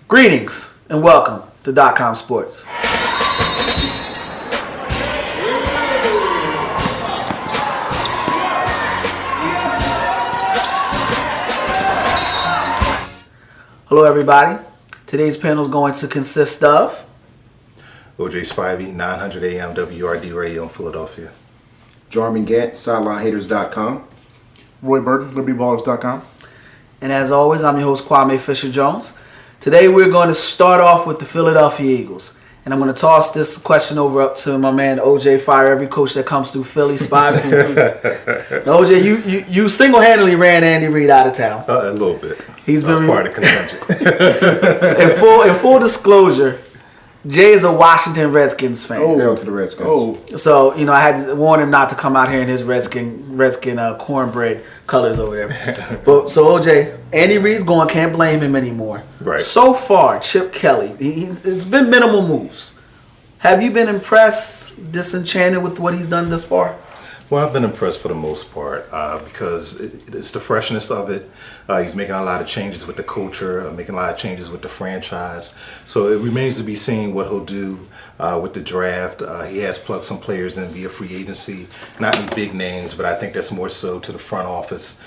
Greetings and welcome to .com Sports. Hello everybody. Today's panel is going to consist of OJ Spivey, 900 AM WRD Radio in Philadelphia. Jarman Gant, SidelineHaters.com. Roy Burton, LibertyBallers.com. And as always, I'm your host, Kwame Fisher-Jones. Today, we're going to start off with the Philadelphia Eagles. And I'm going to toss this question over up to my man, OJ. Fire every coach that comes through Philly. Spivey. Now, OJ, you single-handedly ran Andy Reid out of town. A little bit. He's been part of the contention. in full disclosure, Jay is a Washington Redskins fan. Hell to the Redskins. So, I had to warn him not to come out here in his Redskin cornbread colors over there. But so, OJ, Andy Reid's gone. Can't blame him anymore. Right. So far, Chip Kelly, it's been minimal moves. Have you been impressed, disenchanted with what he's done thus far? Well, I've been impressed for the most part because it's the freshness of it. He's making a lot of changes with the culture, making a lot of changes with the franchise. So it remains to be seen what he'll do with the draft. He has plugged some players in via free agency, not any big names, but I think that's more so to the front office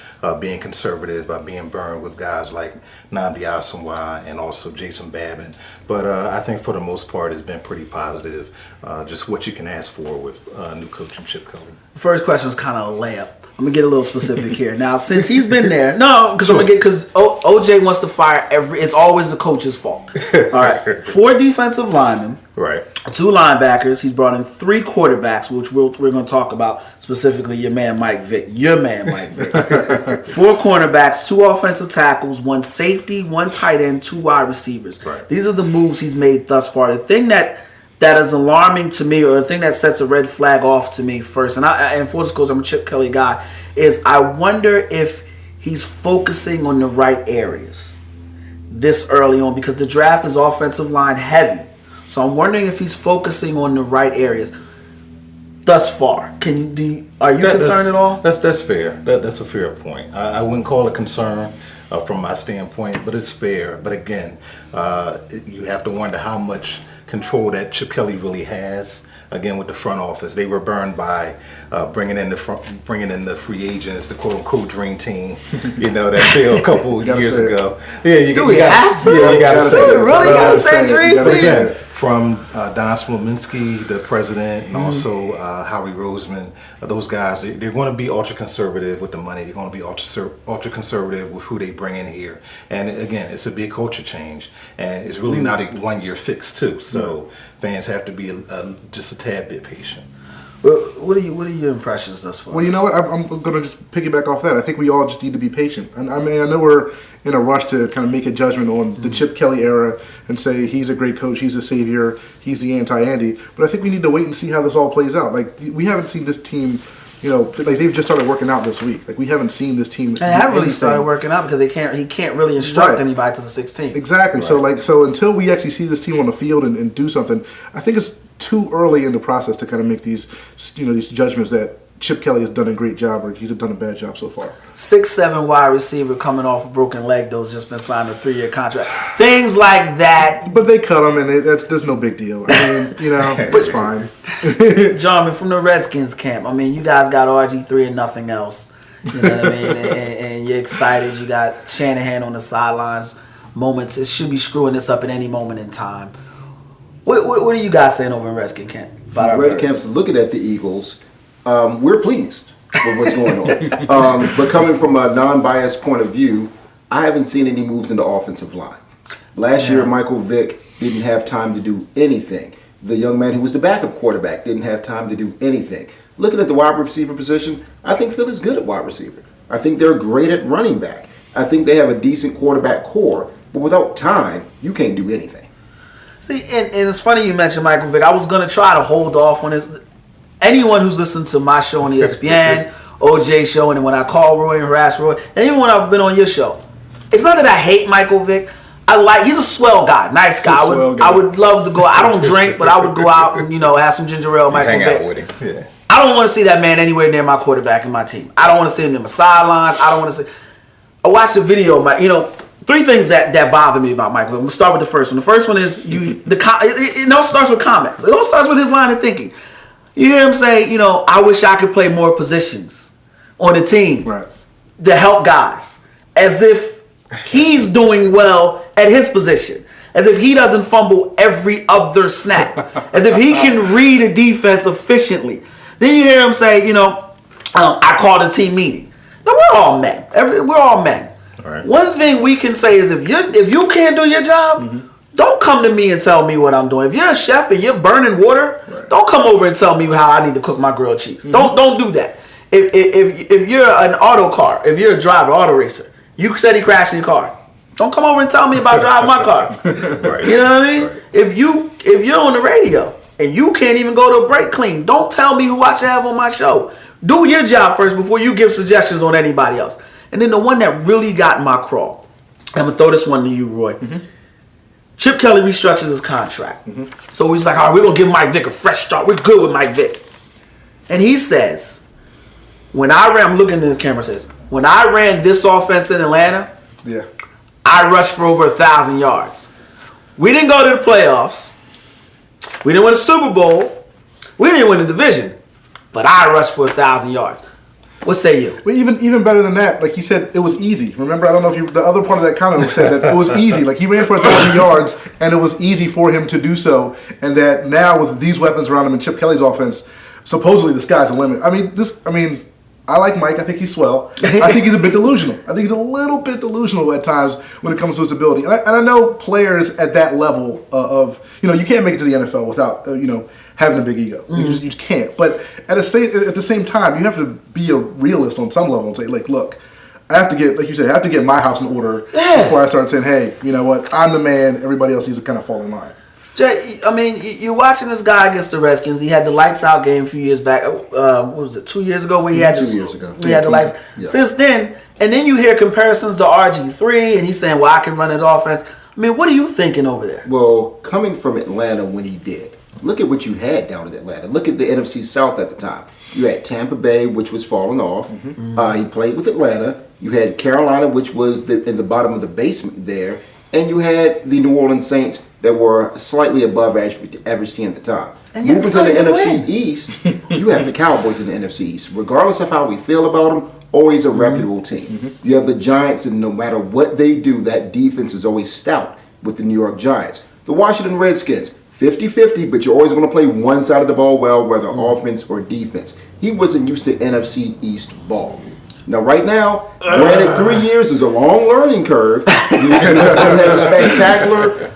being conservative by being burned with guys like Nnamdi Asomugha and also Jason Babin. But I think for the most part it's been pretty positive, just what you can ask for with new coach and Chip Kelly. First question was kind of a layup. I'm gonna get a little specific here. Now, since he's been there, because OJ wants to fire it's always the coach's fault. All right, 4 defensive linemen, right? 2 linebackers. He's brought in 3 quarterbacks, which we're gonna talk about specifically. Your man Mike Vick. 4 cornerbacks, 2 offensive tackles, 1 safety, 1 tight end, 2 wide receivers. Right. These are the moves he's made thus far. The thing that is alarming to me, or the thing that sets a red flag off to me first, and full disclosure, I'm a Chip Kelly guy, is I wonder if he's focusing on the right areas this early on, because the draft is offensive line heavy. So I'm wondering if he's focusing on the right areas thus far. Are you concerned at all? That's fair. That's a fair point. I wouldn't call it concern from my standpoint, but it's fair. But again, you have to wonder how much control that Chip Kelly really has. Again, with the front office, they were burned by bringing in the free agents, the quote unquote dream team. That failed a couple years ago. Yeah, you have to. Yeah, you got to say it. Really got to say dream team. From Don Smolinski, the president, and also Howie Roseman, those guys, they're going to be ultra-conservative with the money. They're going to be ultra-conservative with who they bring in here. And again, it's a big culture change. And it's really not a one-year fix, too. So fans have to be just a tad bit patient. What are your impressions thus far? Well, you know what? I'm going to just piggyback off that. I think we all just need to be patient. And I know we're in a rush to kind of make a judgment on the Chip Kelly era and say he's a great coach, he's a savior, he's the anti-Andy. But I think we need to wait and see how this all plays out. Like, we haven't seen this team, like they've just started working out this week. Like, we haven't seen this team. And they haven't really started working out because he can't really instruct anybody to the 16. Exactly. Right. So until we actually see this team on the field and do something, I think it's too early in the process to kind of make these judgments that Chip Kelly has done a great job or he's done a bad job so far. 6'7" wide receiver coming off a broken leg, though, has just been signed a 3-year contract. Things like that. But they cut him, and there's no big deal. I mean, it's fine. Jarman, from the Redskins camp, you guys got RG3 and nothing else. You know what I mean? And you're excited. You got Shanahan on the sidelines. Moments, it should be screwing this up at any moment in time. What are you guys saying over in Redskin camp? Red Camp's looking at the Eagles. We're pleased with what's going on. But coming from a non-biased point of view, I haven't seen any moves in the offensive line. Last year, Michael Vick didn't have time to do anything. The young man who was the backup quarterback didn't have time to do anything. Looking at the wide receiver position, I think Philly's good at wide receiver. I think they're great at running back. I think they have a decent quarterback core. But without time, you can't do anything. See, and it's funny you mentioned Michael Vick. I was going to try to hold off on his. Anyone who's listened to my show on ESPN, OJ show, and when I call Roy and harass Roy, and even when I've been on your show, it's not that I hate Michael Vick. He's a swell guy, nice guy. I would love to go. I don't drink, but I would go out and have some ginger ale. Michael Vick. Hang out with him. Yeah. I don't want to see that man anywhere near my quarterback and my team. I don't want to see him in my sidelines. I don't want to see. I watched the video. three things that bother me about Michael Vick. I'm gonna start with the first one. The first one is it all starts with comments. It all starts with his line of thinking. You hear him say, I wish I could play more positions on the team to help guys, as if he's doing well at his position, as if he doesn't fumble every other snap, as if he can read a defense efficiently. Then you hear him say, I called a team meeting. Now we're all men. We're all men. Right. One thing we can say is if you can't do your job, don't come to me and tell me what I'm doing. If you're a chef and you're burning water, don't come over and tell me how I need to cook my grilled cheese. Don't do that. If you're an if you're a driver, auto racer, you said he crashed in your car. Don't come over and tell me about driving my car. Right. You know what I mean? Right. If you're on the radio and you can't even go to a break clean, don't tell me who I should have on my show. Do your job first before you give suggestions on anybody else. And then the one that really got my crawl, I'm going to throw this one to you, Roy. Chip Kelly restructures his contract. So he's like, all right, we're going to give Mike Vick a fresh start. We're good with Mike Vick. And he says, I'm looking at the camera, says, when I ran this offense in Atlanta, I rushed for over 1,000 yards. We didn't go to the playoffs. We didn't win a Super Bowl. We didn't win the division. But I rushed for 1,000 yards. What say you? Well, even better than that, like he said, it was easy. Remember, I don't know if the other part of that comment said that it was easy. Like he ran for 1,000 yards, and it was easy for him to do so. And that now with these weapons around him in Chip Kelly's offense, supposedly the sky's the limit. I like Mike. I think he's swell. I think he's a bit delusional. I think he's a little bit delusional at times when it comes to his ability. And I know players at that level you can't make it to the NFL without having a big ego. You just can't. But at the same time, you have to be a realist on some level and say, like, look, I have to get, like you said, I have to get my house in order before I start saying, hey, you know what, I'm the man. Everybody else needs to kind of fall in line. Jay, you're watching this guy against the Redskins. He had the lights out game a few years back. What was it, 2 years ago? Where he had 2 years ago. We had the lights. Yeah. Since then, and then you hear comparisons to RG3, and he's saying, well, I can run that offense. What are you thinking over there? Well, coming from Atlanta when he did, look at what you had down in Atlanta. Look at the NFC South at the time. You had Tampa Bay, which was falling off. He played with Atlanta. You had Carolina, which was in the bottom of the basement there. And you had the New Orleans Saints that were slightly above average team at the time. And moving to the NFC East, you have the Cowboys in the NFC East. Regardless of how we feel about them, always a reputable team. You have the Giants, and no matter what they do, that defense is always stout with the New York Giants. The Washington Redskins, 50-50, but you're always going to play one side of the ball well, whether offense or defense. He wasn't used to NFC East ball. Now, right now, granted, 3 years is a long learning curve. You had a spectacular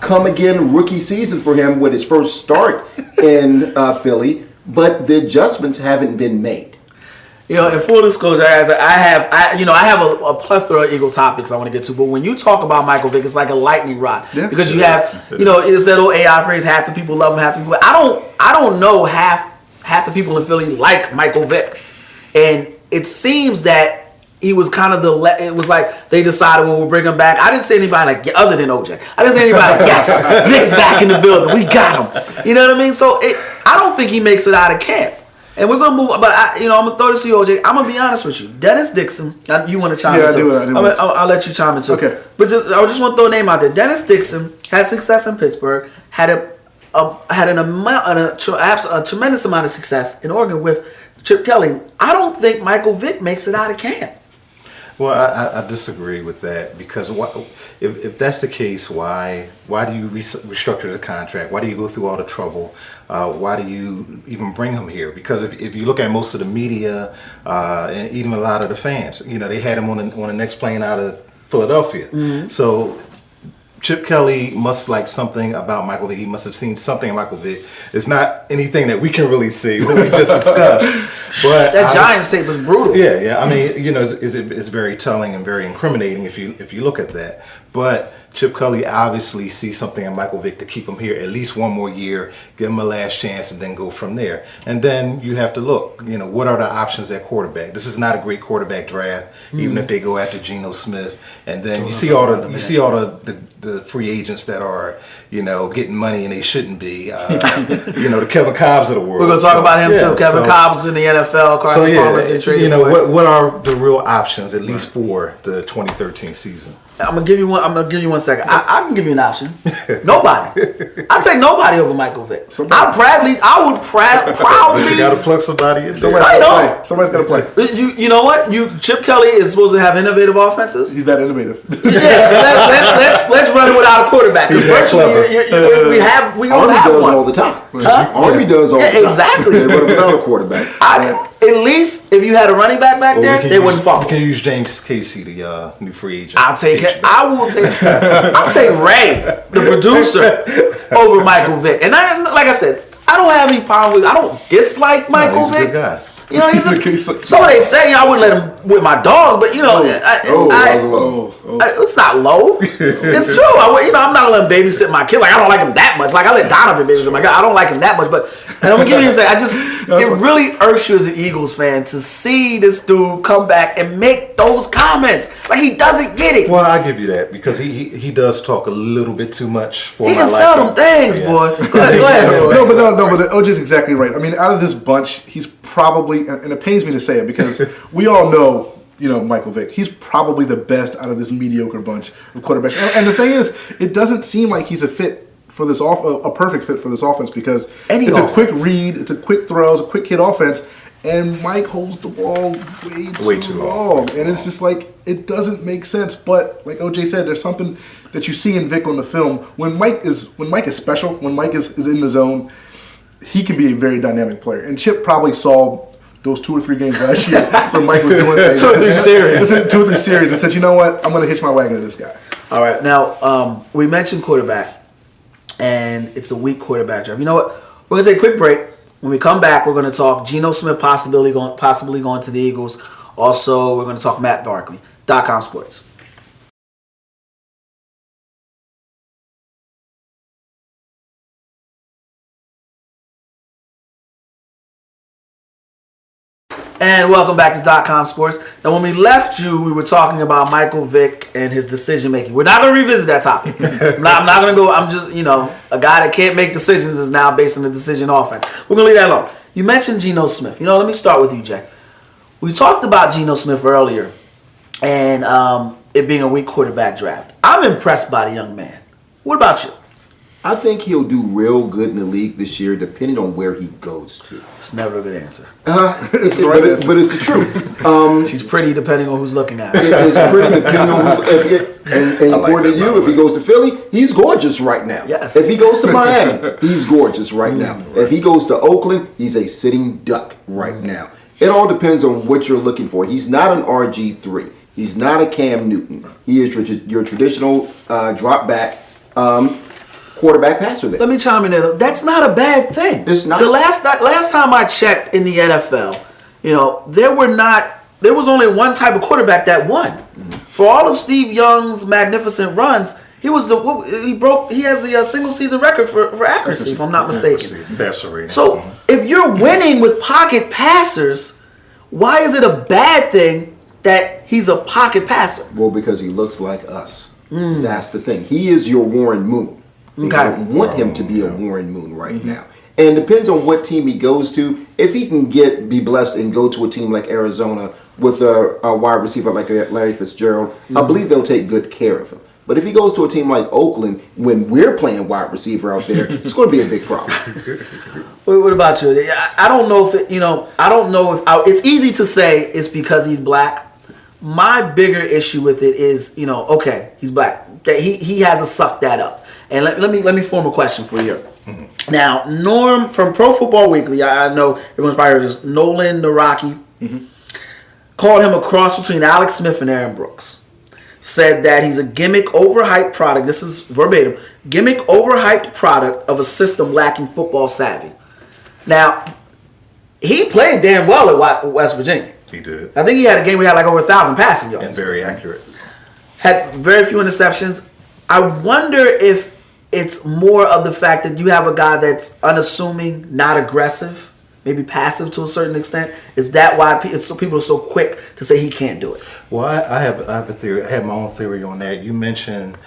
come-again rookie season for him with his first start in Philly, but the adjustments haven't been made. In full disclosure, I have a plethora of Eagle topics I want to get to, but when you talk about Michael Vick, it's like a lightning rod because you have, it's that old AI phrase: half the people love him, half the people. I don't know half the people in Philly like Michael Vick, and it seems that he was kind of it was like they decided, well, we'll bring him back. I didn't say anybody like, other than OJ. I didn't say anybody like, yes, Vick's back in the building. We got him. You know what I mean? So I don't think he makes it out of camp. And we're going to move, but I'm going to throw this to you, OJ. I'm going to be honest with you. Dennis Dixon, you want to chime in too? Yeah, I do. I'll let you chime in too. Okay. But I just want to throw a name out there. Dennis Dixon had success in Pittsburgh, had a tremendous amount of success in Oregon with Chip Kelly. I don't think Michael Vick makes it out of camp. Well, I disagree with that because if that's the case, why do you restructure the contract? Why do you go through all the trouble? Why do you even bring him here? Because if you look at most of the media and even a lot of the fans, they had him on the next plane out of Philadelphia. So Chip Kelly must like something about Michael Vick. He must have seen something in Michael Vick. It's not anything that we can really see, what we just discussed. But that Giants tape was brutal. Yeah. It's very telling and very incriminating if you look at that. But Chip Kelly obviously sees something in Michael Vick to keep him here at least one more year, give him a last chance, and then go from there. And then you have to look, what are the options at quarterback? This is not a great quarterback draft, even if they go after Geno Smith. And then you see all the the free agents that are, getting money and they shouldn't be. The Kevin Cobbs of the world. We're going to talk about him too. Kevin Cobb's in the NFL. Carson Palmer's getting traded for what are the real options, at least for the 2013 season? I'm gonna give you one second. I can give you an option. Nobody. I'll take nobody over Michael Vick. I would proudly. But you got to plug somebody in. Somebody's got to play. You know what? Chip Kelly is supposed to have innovative offenses. He's that innovative. Let's run it without a quarterback. He's that clever. We don't Army have does one all the time. Huh? Army does all the time. Exactly. They run without a quarterback. At least if you had a running back there, they wouldn't fall. You can use James Casey, the new free agent. I'll take it. I'll take Ray, the producer, over Michael Vick. And like I said, I don't have any problem with. I don't dislike Michael He's Vick. a good guy. So they say I wouldn't let him with my dog, but it's not low. It's true. I'm not gonna let him babysit my kid. Like I don't like him that much. Like I let Donovan babysit my guy. I don't like him that much. But I'm gonna give you a second. It really irks you as an Eagles fan to see this dude come back and make those comments. Like he doesn't get it. Well, I give you that because he does talk a little bit too much for he my can sell them things, boy. Go ahead. No, but OJ's exactly right. I mean, out of this bunch, he's probably, and it pains me to say it because we all know, Michael Vick. He's probably the best out of this mediocre bunch of quarterbacks. And the thing is, it doesn't seem like he's a fit for this a perfect fit for this offense because it's a quick read, it's a quick throw, it's a quick hit offense, and Mike holds the ball way too long. And it's just like it doesn't make sense. But like OJ said, there's something that you see in Vick on the film when Mike is special, when Mike is in the zone. He can be a very dynamic player. And Chip probably saw those 2 or 3 games last year where Mike was doing things. 2 or 3 series. 2 or 3 series and said, you know what? I'm going to hitch my wagon to this guy. All right. Now, we mentioned quarterback, and it's a weak quarterback draft. You know what? We're going to take a quick break. When we come back, we're going to talk Geno Smith possibly going to the Eagles. Also, we're going to talk Matt Barkley. .com Sports. And welcome back to .com Sports. Now, when we left you, we were talking about Michael Vick and his decision making. We're not going to revisit that topic. I'm not going to go. I'm just, a guy that can't make decisions is now based on the decision offense. We're going to leave that alone. You mentioned Geno Smith. Let me start with you, Jay. We talked about Geno Smith earlier and it being a weak quarterback draft. I'm impressed by the young man. What about you? I think he'll do real good in the league this year, depending on where he goes to. It's never a good answer. It's the right answer. But it's the truth. She's pretty depending on who's looking at her. It's pretty depending on and according to you, if he goes to Philly, he's gorgeous right now. Yes. If he goes to Miami, he's gorgeous right now. If he goes to Oakland, he's a sitting duck right now. It all depends on what you're looking for. He's not an RG3. He's not a Cam Newton. He is your traditional drop back quarterback passer there. Let me chime in there. That's not a bad thing. It's not. The last time I checked in the NFL, there was only one type of quarterback that won. Mm-hmm. For all of Steve Young's magnificent runs, he has the single season record for accuracy, if I'm not mistaken. So if you're winning with pocket passers, why is it a bad thing that he's a pocket passer? Well, because he looks like us. That's the thing. He is your Warren Moon. They don't want him to be a Warren Moon right now. And it depends on what team he goes to. If he can be blessed and go to a team like Arizona with a wide receiver like Larry Fitzgerald, I believe they'll take good care of him. But if he goes to a team like Oakland, when we're playing wide receiver out there, it's going to be a big problem. What about you? I don't know if it's easy to say it's because he's black. My bigger issue with it is, okay, he's black. That he has to suck that up. And let me form a question for you. Mm-hmm. Now, Norm from Pro Football Weekly, I know everyone's probably heard this, Nolan Naraki, called him a cross between Alex Smith and Aaron Brooks. Said that he's a gimmick, overhyped product. This is verbatim. Gimmick, overhyped product of a system lacking football savvy. Now, he played damn well at West Virginia. He did. I think he had a game where he had like over 1,000 passing yards. And very accurate. Had very few interceptions. I wonder if it's more of the fact that you have a guy that's unassuming, not aggressive, maybe passive to a certain extent. Is that why people are so quick to say he can't do it? Well, I have a theory. I have my own theory on that. You mentioned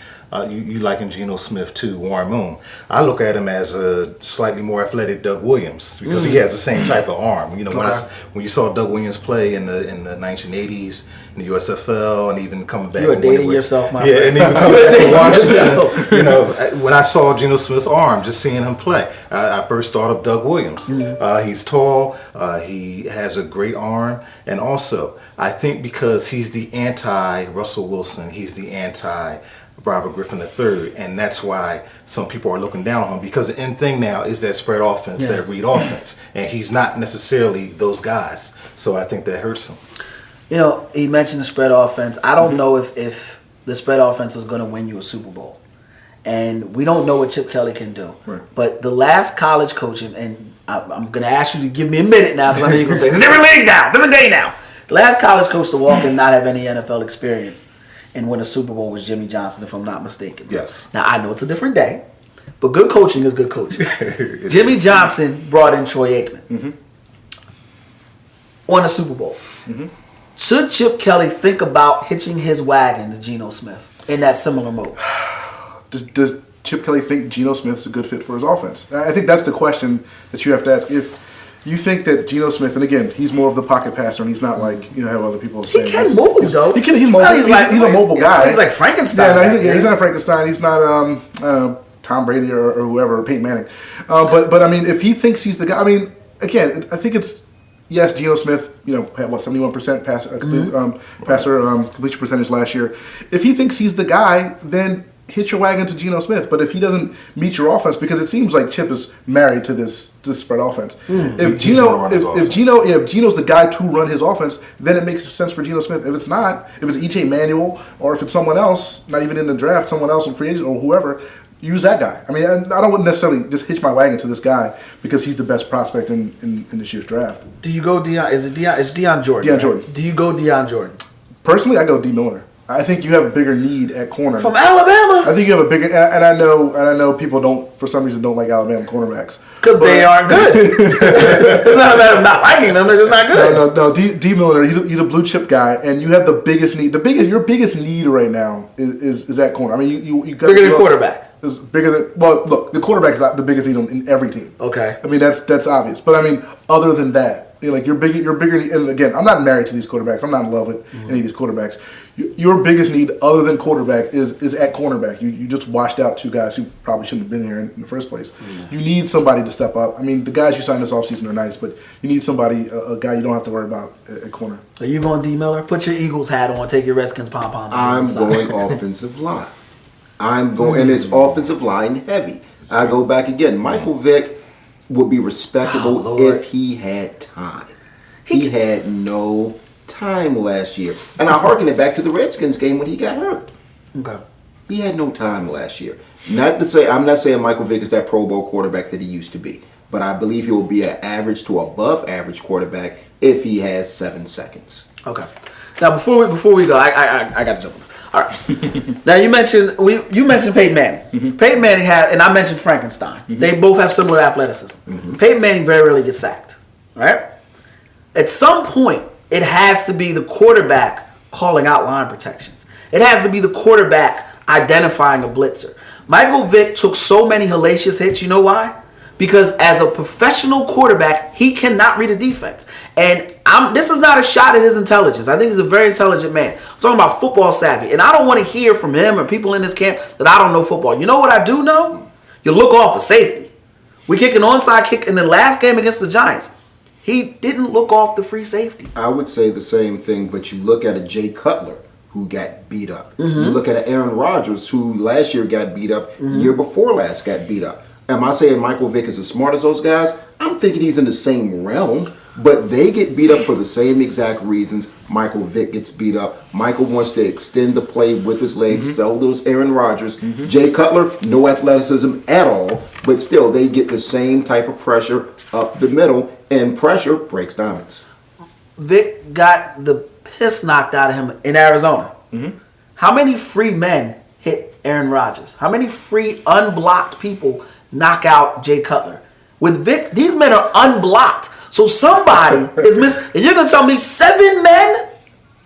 You liken Geno Smith to Warren Moon. I look at him as a slightly more athletic Doug Williams because he has the same type of arm. You know, when you saw Doug Williams play in the 1980s in the USFL and even coming back. You are dating yourself, my friend. And even coming back to Washington. You know, when I saw Geno Smith's arm, just seeing him play, I first thought of Doug Williams. He's tall. He has a great arm, and also I think because he's the anti-Russell Wilson, he's the anti-Robert Griffin III, and that's why some people are looking down on him, because the end thing now is that spread offense, that read offense, and he's not necessarily those guys. So I think that hurts him. You know, he mentioned the spread offense. I don't know if the spread offense is going to win you a Super Bowl. And we don't know what Chip Kelly can do. Right. But the last college coach, and I'm going to ask you to give me a minute now, because I know you're going to say, it's a different league now, different day now. The last college coach to walk and not have any NFL experience and win a Super Bowl was Jimmy Johnson, if I'm not mistaken. Yes. Now, I know it's a different day, but good coaching is good coaching. Jimmy Johnson brought in Troy Aikman. Won a Super Bowl. Should Chip Kelly think about hitching his wagon to Geno Smith in that similar mode? Does Chip Kelly think Geno Smith is a good fit for his offense? I think that's the question that you have to ask. If you think that Geno Smith, and again, he's more of the pocket passer, and he's not like have other people saying. He can move though. He's mobile. He's a mobile guy. He's like Frankenstein. He's not Frankenstein. He's not Tom Brady or whoever, or Peyton Manning. But I mean, if he thinks he's the guy, I mean, again, I think it's. Yes, Geno Smith, had 71% passer completion percentage last year. If he thinks he's the guy, then hitch your wagon to Geno Smith. But if he doesn't meet your offense, because it seems like Chip is married to this spread offense. If Geno's the guy to run his offense, then it makes sense for Geno Smith. If it's not, if it's E.J. Manuel, or if it's someone else, not even in the draft, someone else in free agent or whoever, use that guy. I mean, I don't necessarily just hitch my wagon to this guy because he's the best prospect in this year's draft. Do you go Deion? It's Deion Jordan. Deion Jordan. Do you go Deion Jordan? Personally, I go D. Miller. I think you have a bigger need at corner. From Alabama? I think you have a bigger, and I know people don't, for some reason, don't like Alabama cornerbacks. Because they aren't good. It's not a matter of not liking them, they're just not good. No. D. Miller, he's a blue chip guy, and you have the biggest need. Your biggest need right now is at corner. I mean, you got bigger than quarterback. Is bigger than, well, look, the quarterback is not the biggest need in every team. Okay. I mean, that's obvious. But I mean, other than that, you're bigger. And again, I'm not married to these quarterbacks. I'm not in love with any of these quarterbacks. Your biggest need, other than quarterback, is at cornerback. You just washed out two guys who probably shouldn't have been here in the first place. You need somebody to step up. I mean, the guys you signed this offseason are nice, but you need somebody, a guy you don't have to worry about at corner. Are you going D. Miller? Put your Eagles hat on. Take your Redskins pom-poms. I'm going offensive line. And it's offensive line heavy. I go back again. Michael Vick would be respectable if he had time. He had no time last year. And I harken it back to the Redskins game when he got hurt. Okay. He had no time last year. I'm not saying Michael Vick is that Pro Bowl quarterback that he used to be, but I believe he will be an average to above average quarterback if he has 7 seconds. Okay. Now before we go, I got to jump on. All right. Now you mentioned Peyton Manning. Peyton Manning and I mentioned Frankenstein. They both have similar athleticism. Peyton Manning very rarely gets sacked. Right? At some point, it has to be the quarterback calling out line protections. It has to be the quarterback identifying a blitzer. Michael Vick took so many hellacious hits. You know why? Because as a professional quarterback, he cannot read a defense. And this is not a shot at his intelligence. I think he's a very intelligent man. I'm talking about football savvy. And I don't want to hear from him or people in this camp that I don't know football. You know what I do know? You look off for safety. We kick an onside kick in the last game against the Giants. He didn't look off the free safety. I would say the same thing, but you look at a Jay Cutler who got beat up. You look at an Aaron Rodgers who last year got beat up, year before last got beat up. Am I saying Michael Vick is as smart as those guys? I'm thinking he's in the same realm, but they get beat up for the same exact reasons Michael Vick gets beat up. Michael wants to extend the play with his legs, sell those Aaron Rodgers. Jay Cutler, no athleticism at all, but still they get the same type of pressure up the middle, and pressure breaks diamonds. Vick got the piss knocked out of him in Arizona. How many free men hit Aaron Rodgers? How many free unblocked people knock out Jay Cutler? With Vick, these men are unblocked. So somebody is missing. And you're going to tell me 7 men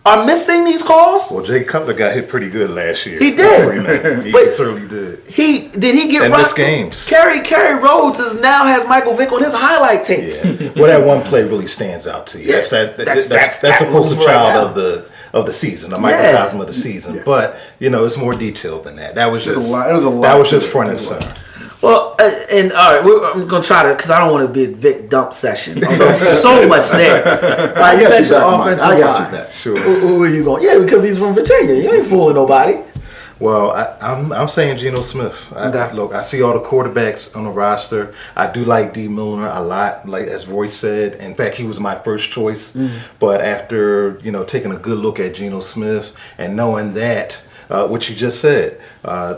are missing these calls? Well, Jay Cutler got hit pretty good last year. He did. He But certainly did. He get And rocked? missed games. Kerry Rhodes now has Michael Vick on his highlight tape. Yeah. Well, that one play really stands out to you. Yeah. That's That's the that poster move right child now. of the season, the microcosm of the season. But it's more detailed than that. That was just a lot. It was a lot That was to just it. front and center. Well, and all right, I'm gonna try to because I don't want to be a Vic dump session. There's so much there. I You got mentioned you back, Mike. offensive I got line. you back. Sure. Who are you going? Yeah, because he's from Virginia. You ain't fooling nobody. Well, I'm saying Geno Smith. Okay. Look, I see all the quarterbacks on the roster. I do like D. Milner a lot, like as Roy said. In fact, he was my first choice. But after taking a good look at Geno Smith and knowing that what you just said,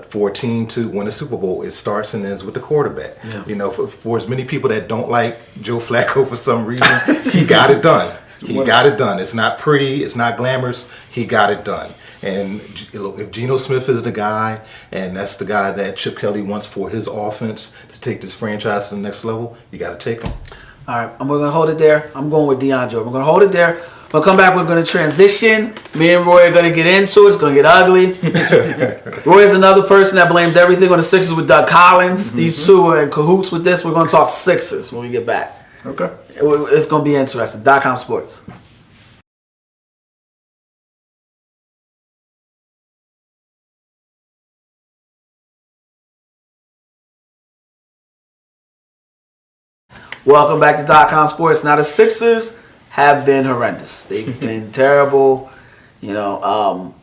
for a team to win a Super Bowl, it starts and ends with the quarterback. Yeah. For as many people that don't like Joe Flacco for some reason, he got it done. He got it done. It's not pretty. It's not glamorous. He got it done. And look, if Geno Smith is the guy, and that's the guy that Chip Kelly wants for his offense to take this franchise to the next level, you got to take him. All right, we're going to hold it there. I'm going with DeAndre. We're going to hold it there. We'll come back. We're going to transition. Me and Roy are going to get into it. It's going to get ugly. Roy is another person that blames everything on the Sixers with Doug Collins. These two are in cahoots with this. We're going to talk Sixers when we get back. Okay. It's going to be interesting. .com Sports. Welcome back to .com Sports. Now the Sixers have been horrendous. They've been terrible. To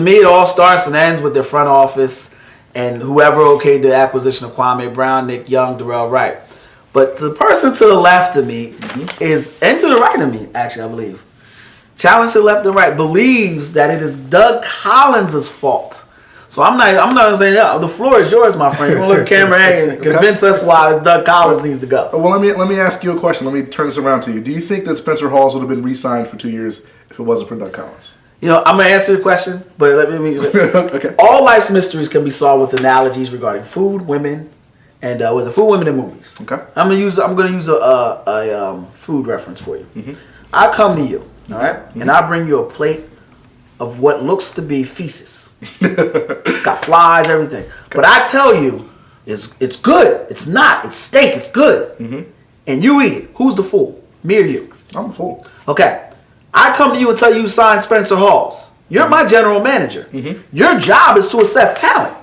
me, it all starts and ends with their front office and whoever okayed the acquisition of Kwame Brown, Nick Young, Darrell Wright. But the person to the left of me and to the right of me, actually, I believe, challenge to the left and right, believes that it is Doug Collins' fault. So I'm not saying the floor is yours, my friend. You want to look at camera and convince us why Doug Collins needs to go. Well, let me ask you a question. Let me turn this around to you. Do you think that Spencer Hawes would have been re-signed for 2 years if it wasn't for Doug Collins? I'm going to answer the question, but let me Okay. All life's mysteries can be solved with analogies regarding food, women, and food, women, and movies. Okay. I'm going to use a food reference for you. I come to you, all right, and I bring you a plate of what looks to be feces. It's got flies, everything. Okay. But I tell you, it's good. It's not. It's steak. It's good. And you eat it. Who's the fool? Me or you? I'm a fool. Okay. I come to you and tell you sign Spencer Hawes. You're my general manager. Your job is to assess talent.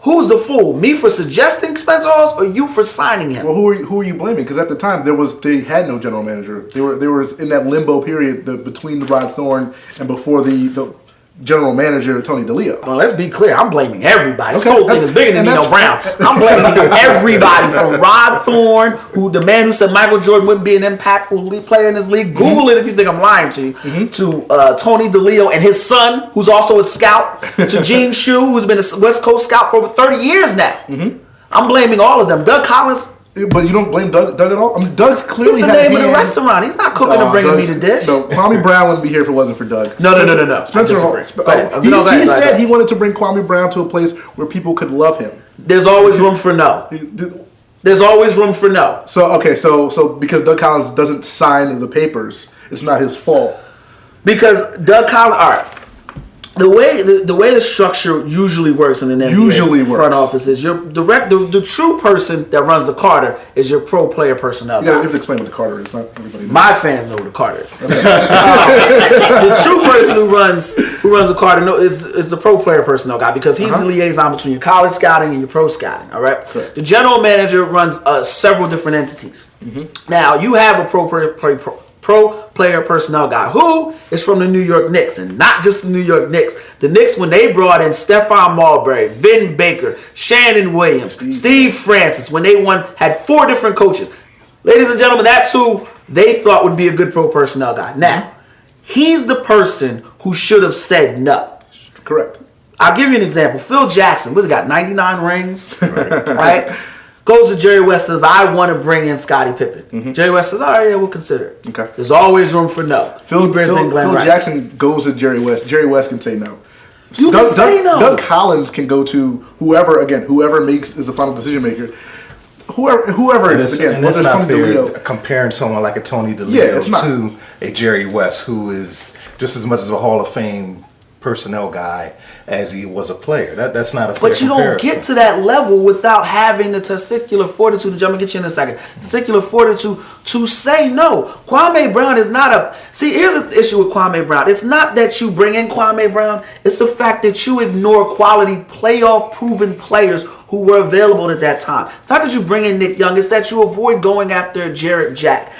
Who's the fool? Me for suggesting Spencer Hawes or you for signing him? Well, who are you blaming? Because at the time they had no general manager. They were in that limbo period between the Rod Thorne and before the general manager Tony DeLeo. Well, let's be clear. I'm blaming everybody. This Okay. whole thing is bigger than Nino Brown. I'm blaming everybody from Rod Thorne, the man who said Michael Jordan wouldn't be an impactful player in this league. Google it if you think I'm lying to you. To Tony DeLeo and his son, who's also a scout. To Gene Shue, who's been a West Coast scout for over 30 years now. I'm blaming all of them. Doug Collins. But you don't blame Doug at all? I mean, Doug's clearly It's the name of the restaurant. He's not cooking and bringing me the dish. No, Kwame Brown wouldn't be here if it wasn't for Doug. No. Spencer Hawes. He said he wanted to bring Kwame Brown to a place where people could love him. There's always room for no. There's always room for no. So because Doug Collins doesn't sign the papers, it's not his fault. Because Doug Collins, all right. The way the structure usually works in an NBA front office is the true person that runs the Carter is your pro player personnel. You have to explain what the Carter is. Not everybody knows. My fans know what the Carter is. Okay. The true person who runs the Carter is the pro player personnel guy because he's the liaison between your college scouting and your pro scouting. All right. Correct. The general manager runs several different entities. Now you have a pro player personnel guy who is from the New York Knicks, and not just the New York Knicks. The Knicks, when they brought in Stephon Marbury, Vin Baker, Shannon Williams, Steve Francis, when they had 4 different coaches. Ladies and gentlemen, that's who they thought would be a good pro personnel guy. Now, he's the person who should have said no. Correct. I'll give you an example. Phil Jackson, what's he got, 99 rings? Right? Goes to Jerry West, says, I want to bring in Scottie Pippen. Jerry West says, all right, yeah, we'll consider it. Okay. There's always room for no. Phil Jackson goes to Jerry West. Jerry West can say no. You can say no. Doug Collins can go to whoever is the final decision maker. whoever it is, again, and whether it's it's not Tony fair DeLeo. comparing someone like a Tony DeLeo Yeah, it's not. to a Jerry West, who is just as much as a Hall of Fame personnel guy as he was a player. That's not a fair But you comparison. don't get to that level without having the testicular fortitude. I'm gonna get you in a second. Testicular fortitude to say no. Kwame Brown is not a. See, here's an issue with Kwame Brown. It's not that you bring in Kwame Brown. It's the fact that you ignore quality playoff proven players who were available at that time. It's not that you bring in Nick Young. It's that you avoid going after Jarrett Jack.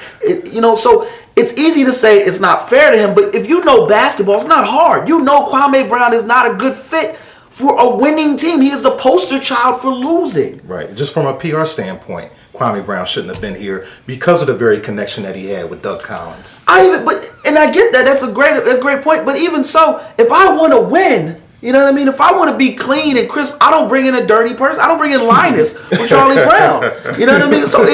So. It's easy to say it's not fair to him, but if you know basketball, it's not hard. You know Kwame Brown is not a good fit for a winning team. He is the poster child for losing. Right. Just from a PR standpoint, Kwame Brown shouldn't have been here because of the very connection that he had with Doug Collins. I get that. That's a great point. But even so, if I want to win, you know what I mean? If I want to be clean and crisp, I don't bring in a dirty person. I don't bring in Linus or Charlie Brown. You know what I mean? So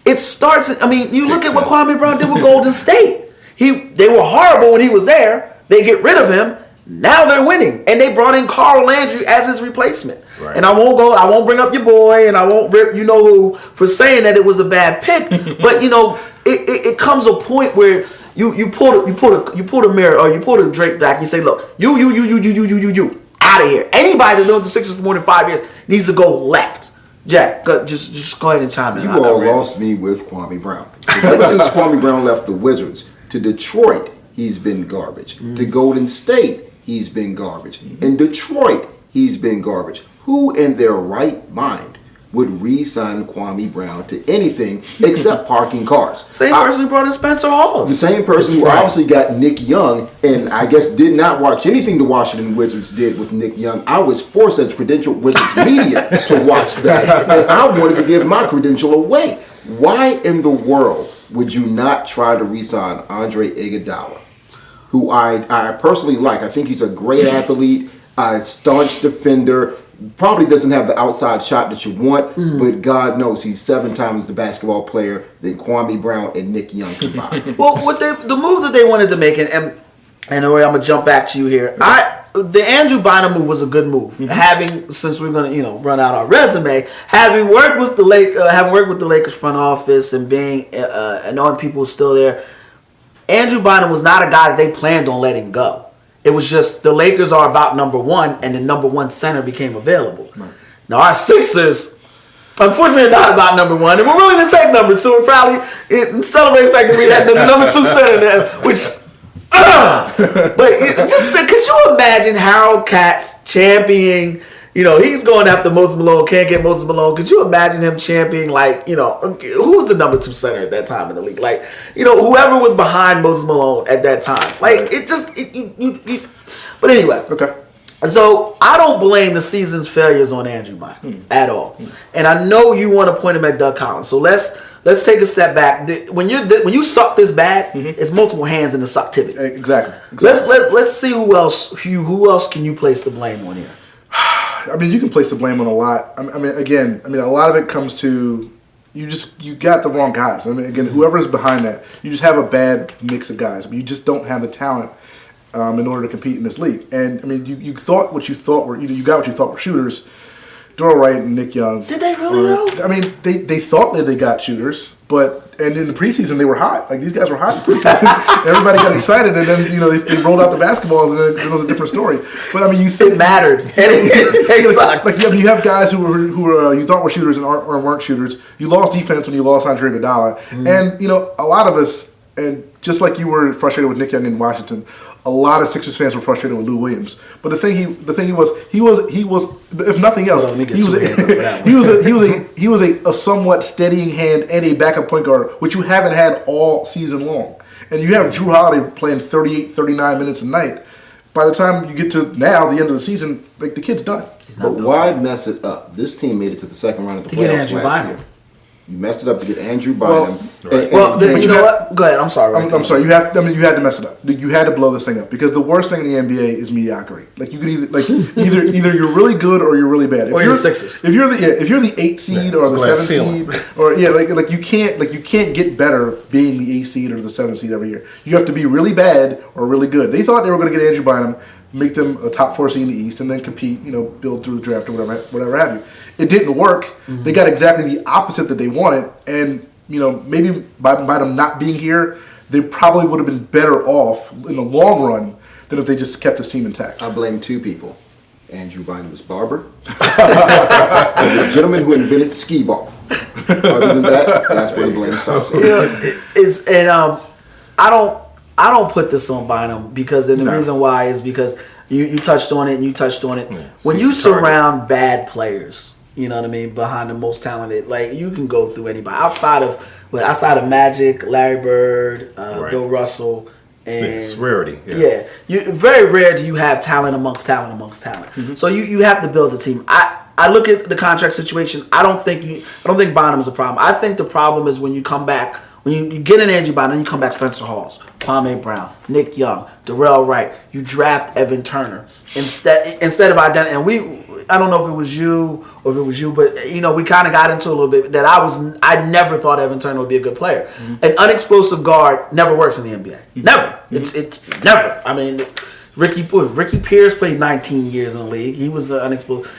it starts. I mean, you look at what Kwame Brown did with Golden State. They were horrible when he was there. They get rid of him. Now they're winning, and they brought in Carl Landry as his replacement. Right. And I won't bring up your boy, and I won't rip you know who for saying that it was a bad pick. But it comes a point where you pull a mirror or you pull a Drake back and you say, look, you out of here. Anybody that's known the Sixers for more than 5 years needs to go left. Jack, just go ahead and chime in. You all lost me with Kwame Brown. Ever since Kwame Brown left the Wizards to Detroit, he's been garbage. To Golden State, he's been garbage. In Detroit, he's been garbage. Who in their right mind would re-sign Kwame Brown to anything except parking cars? Same person who brought in Spencer Hawes. The same person who obviously got Nick Young, and I guess did not watch anything the Washington Wizards did with Nick Young. I was forced as credentialed Wizards media to watch that, and I wanted to give my credential away. Why in the world would you not try to re-sign Andre Iguodala, who I personally like? I think he's a great athlete, a staunch defender. Probably doesn't have the outside shot that you want, but God knows he's 7 times the basketball player than Kwame Brown and Nick Young combined. Well, the move that they wanted to make, and I'm gonna jump back to you here. The Andrew Bynum move was a good move. Since we're gonna run out our resume, having worked with the Lakers front office and being and knowing people still there, Andrew Bynum was not a guy that they planned on letting go. It was just the Lakers are about number one, and the number one center became available. Right. Now our Sixers, unfortunately, are not about number one, and we're willing to take number two and probably celebrate the fact that we had the number two center there, which. But could you imagine Harold Katz championing? He's going after Moses Malone, can't get Moses Malone. Could you imagine him championing, who was the number 2 center at that time in the league? Whoever was behind Moses Malone at that time. But anyway. Okay. So I don't blame the season's failures on Andrew Bynum at all. And I know you want to point him at Doug Collins. So let's take a step back. When you suck this bad, it's multiple hands in the sucktivity. Exactly. Let's see who else can you place the blame on here? I mean, you can place the blame on a lot. I mean, a lot of it comes to you got the wrong guys. I mean, again, whoever's behind that, you just have a bad mix of guys. I mean, you just don't have the talent in order to compete in this league. And I mean, you got what you thought were shooters. Doral Wright and Nick Young. Did they really though? I mean, they thought that they got shooters, and in the preseason they were hot. Like these guys were hot in the preseason. Everybody got excited, and then they rolled out the basketballs, and then it was a different story. But I mean, it mattered. You have guys who you thought were shooters and weren't shooters. You lost defense when you lost Andre Iguodala, and a lot of us, and just like you were frustrated with Nick Young in Washington, a lot of Sixers fans were frustrated with Lou Williams. But the thing he was, if nothing else, he was a somewhat steadying hand and a backup point guard, which you haven't had all season long. And you have Drew Holiday playing 38, 39 minutes a night. By the time you get to now, the end of the season, the kid's done. But why mess it up? This team made it to the second round of the playoffs last year. You messed it up to get Andrew Bynum. But you know what? Go ahead. I'm sorry. I'm sorry. You had to mess it up. You had to blow this thing up because the worst thing in the NBA is mediocrity. Like you could either you're really good or you're really bad. Or you're the Sixers. If you're the 8 seed or the 7 seed, or you can't get better being the 8 seed or the 7 seed every year. You have to be really bad or really good. They thought they were going to get Andrew Bynum. make them a top 4 seed in the East, and then compete, build through the draft or whatever have you. It didn't work. Mm-hmm. They got exactly the opposite that they wanted, and maybe by them not being here, they probably would have been better off in the long run than if they just kept this team intact. I blame 2 people. Andrew Bynum's barber, and the gentleman who invented skee ball. Other than that, that's where the blame stops. I don't put this on Bynum because the reason why is because you touched on it and you touched on it. Yeah, when you surround bad players, you know what I mean, behind the most talented, like you can go through anybody outside of Magic, Larry Bird, Bill Russell. And it's rarity. Very rare do you have talent amongst talent amongst talent. Mm-hmm. So you have to build a team. I look at the contract situation. I don't think Bynum is a problem. I think the problem is when you come back, when you get an Andrew Bynum, you come back Spencer Hawes, Kwame Brown, Nick Young, Darrell Wright. You draft Evan Turner instead of identifying. And I don't know if it was you, but we kind of got into a little bit that I never thought Evan Turner would be a good player. Mm-hmm. An unexplosive guard never works in the NBA. Mm-hmm. Never. Mm-hmm. It's never. I mean, Ricky Pierce played 19 years in the league. He was an unexplosive.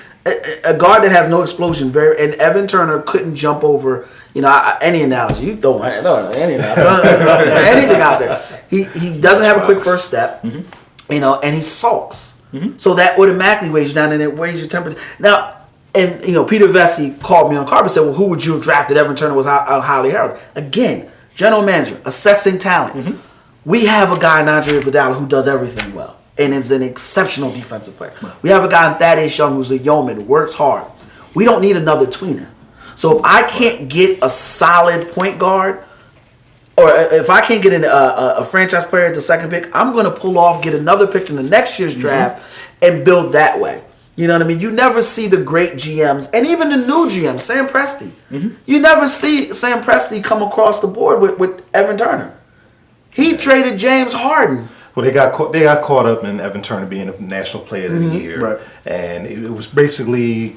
A guard that has no explosion, and Evan Turner couldn't jump over. Any analogy you throw any anything out there. He doesn't have a quick first step. Mm-hmm. And he sulks. Mm-hmm. So that automatically weighs you down, and it weighs your temperature. Now, and Peter Vesey called me on Carpet and said, "Well, who would you have drafted?" Evan Turner was highly heralded. Again, general manager assessing talent. Mm-hmm. We have a guy in Andre Iguodala who does everything well and is an exceptional defensive player. We have a guy in Thaddeus Young who's a yeoman, works hard. We don't need another tweener. So if I can't get a solid point guard, or if I can't get a franchise player at the second pick, I'm going to pull off, get another pick in the next year's draft, and build that way. You know what I mean? You never see the great GMs, and even the new GM, Sam Presti. Mm-hmm. You never see Sam Presti come across the board with Evan Turner. He traded James Harden. Well, they got caught up in Evan Turner being a National Player of the Year, right. And it was basically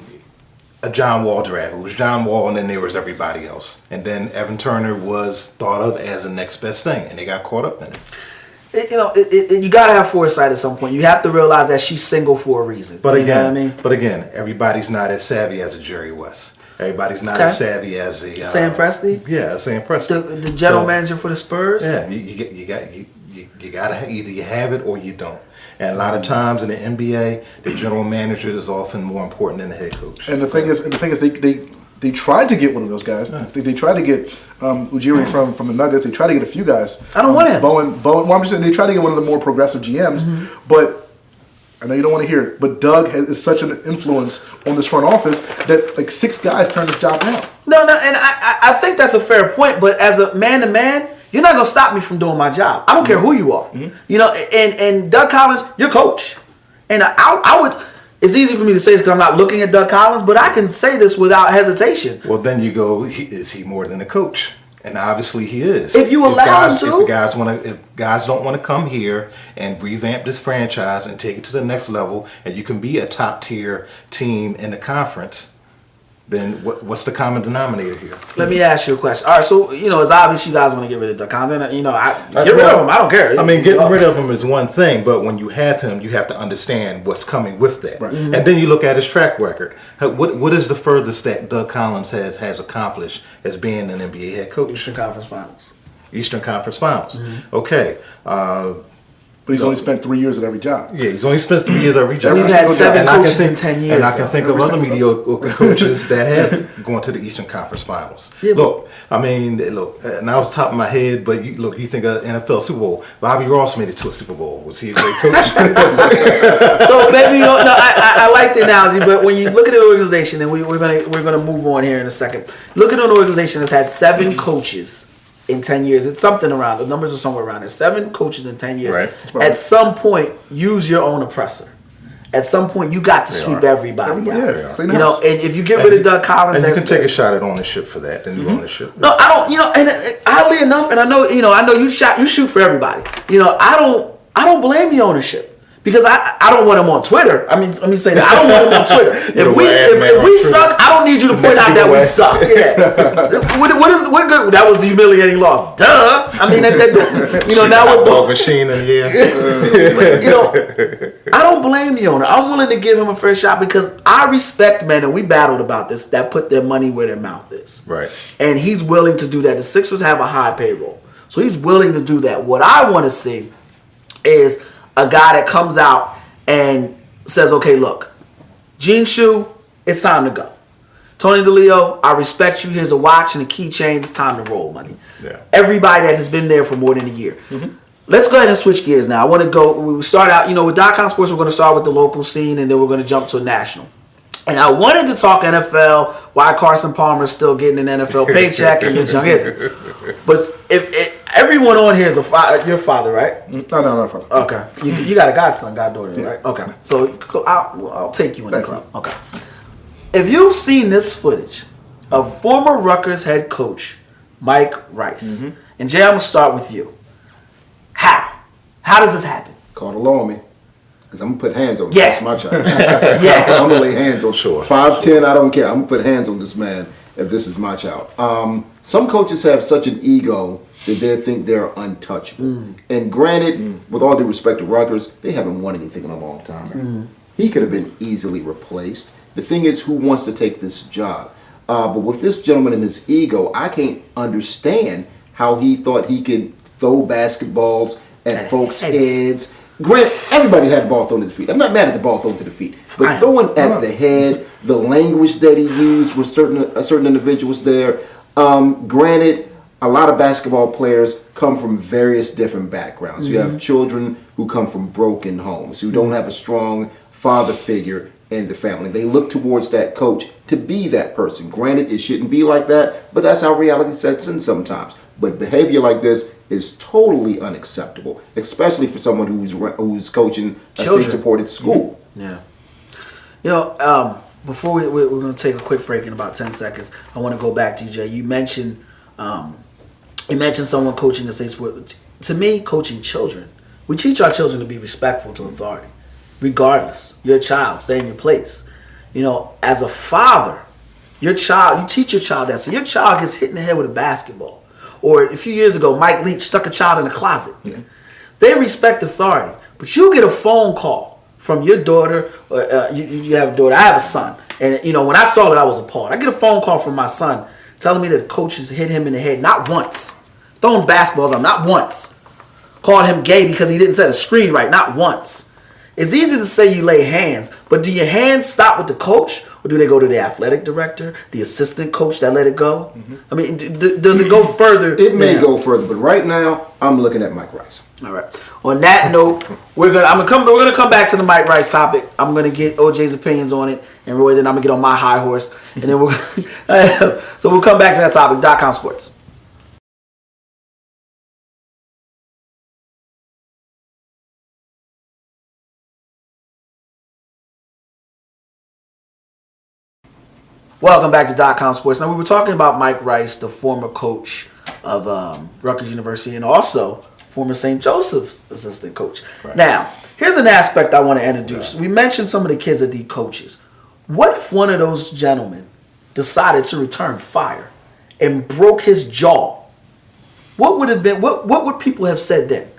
a John Wall draft. It was John Wall, and then there was everybody else. And then Evan Turner was thought of as the next best thing, and they got caught up in it. You got to have foresight at some point. You have to realize that she's single for a reason. But you know what I mean? But again, everybody's not as savvy as a Jerry West. Everybody's not as savvy as a Sam Presti. Yeah, Sam Presti, the general manager for the Spurs. Yeah, you gotta either you have it or you don't. And a lot of times in the NBA, the general manager is often more important than the head coach. And the thing is, they tried to get one of those guys. Yeah. They tried to get Ujiri from the Nuggets. They tried to get a few guys. I don't want him. Bowen. Well, I'm just saying they tried to get one of the more progressive GMs, but. I know you don't want to hear it, but Doug is such an influence on this front office that like 6 guys turned his job down. No, and I think that's a fair point. But as a man-to-man, you're not gonna stop me from doing my job. I don't care who you are. Mm-hmm. And Doug Collins, your coach, and I would. It's easy for me to say this because I'm not looking at Doug Collins, but I can say this without hesitation. Well, then you go, is he more than a coach? And obviously he is. If you allow him to. If guys don't want to come here and revamp this franchise and take it to the next level, and you can be a top tier team in the conference, then what's the common denominator here? Let me ask you a question. All right, so it's obvious you guys want to get rid of Doug Collins. Get rid of him. I don't care. I mean, getting rid of him is one thing, but when you have him, you have to understand what's coming with that. Right. Mm-hmm. And then you look at his track record. What is the furthest that Doug Collins has accomplished as being an NBA head coach? Eastern Conference Finals. Mm-hmm. Okay. But he's only spent 3 years at every job. Yeah, he's only spent 3 years at every job. We've had 7 coaches in 10 years. And I can think of other mediocre coaches that have gone to the Eastern Conference Finals. Yeah, now off the top of my head, but you think of NFL Super Bowl. Bobby Ross made it to a Super Bowl. Was he a great coach? So maybe I like the analogy, but when you look at an organization, and we're gonna move on here in a second. Look at an organization that's had 7 coaches in 10 years. It's something around, the numbers are somewhere around there. 7 coaches in 10 years. Right. At some point, use your own oppressor. At some point, you got to sweep everybody out. Yeah, and if you get rid of Doug Collins, and you can take a shot at ownership for that, and ownership. No, I don't. And oddly enough, and I know you shoot for everybody. I don't blame the ownership Because I don't want him on Twitter. I mean, let me say that. I don't want him on Twitter. If we suck, I don't need you to point out that we suck. Yeah. What good? That was a humiliating loss. Duh. I mean, now we're machine in the air. I don't blame the owner. I'm willing to give him a fair shot because I respect men, and we battled about this, that put their money where their mouth is. Right. And he's willing to do that. The Sixers have a high payroll, so he's willing to do that. What I want to see is a guy that comes out and says, okay, look, Gene Shue, it's time to go. Tony DeLeo, I respect you. Here's a watch and a keychain. It's time to roll money. Yeah. Everybody that has been there for more than a year. Mm-hmm. Let's go ahead and switch gears now. I want to go, we start out, with .com Sports, we're going to start with the local scene, and then we're going to jump to a national. And I wanted to talk NFL, why Carson Palmer's still getting an NFL paycheck and Mitch Young isn't. But if everyone on here is your father, right? No, not father. Okay. You got a goddaughter, right? Okay. So I'll take you in the club. Okay. If you've seen this footage of former Rutgers head coach Mike Rice, and Jay, I'm going to start with you. How does this happen? Call the law on me. Because I'm going to put hands on him. Yeah. That's my child. Yeah. I'm going to lay hands on 5'10", I don't care. I'm going to put hands on this man if this is my child. Some coaches have such an ego that they think they're untouchable. And granted, with all due respect to Rutgers, they haven't won anything in a long time. He could have been easily replaced. The thing is, who wants to take this job? But with this gentleman and his ego, I can't understand how he thought he could throw basketballs at folks' heads. Granted, everybody had the ball thrown to the feet. I'm not mad at the ball thrown to the feet. But throwing at the head, the language that he used with certain individuals there, granted, a lot of basketball players come from various different backgrounds. You have children who come from broken homes, who don't have a strong father figure in the family. They look towards that coach to be that person. Granted, it shouldn't be like that, but that's how reality sets in sometimes. But behavior like this is totally unacceptable, especially for someone who's coaching a state-supported school. Yeah. Before we're going to take a quick break in about 10 seconds, I want to go back to you, Jay. You mentioned someone coaching the state sport. To me, coaching children, we teach our children to be respectful to authority, regardless. You're a child, stay in your place. As a father, you teach your child that. So your child gets hit in the head with a basketball. Or a few years ago, Mike Leach stuck a child in a closet. Yeah. They respect authority. But you get a phone call from your daughter. You have a daughter. I have a son. And, when I saw it, I was appalled. I get a phone call from my son telling me that the coaches hit him in the head not once. Throwing basketballs at him, not once. Called him gay because he didn't set a screen right, not once. It's easy to say you lay hands, but do your hands stop with the coach, or do they go to the athletic director, the assistant coach that let it go? I mean, does it go further? It may go further, but right now I'm looking at Mike Rice. All right. On that note, we're gonna come back to the Mike Rice topic. I'm gonna get OJ's opinions on it, and Roy, then I'm gonna get on my high horse, and then so we'll come back to that topic. .com Sports. Welcome back to .com Sports. Now, we were talking about Mike Rice, the former coach of Rutgers University and also former St. Joseph's assistant coach. Right. Now, here's an aspect I want to introduce. Right. We mentioned some of the kids that be coaches. What if one of those gentlemen decided to return fire and broke his jaw? What would have been? What would people have said then?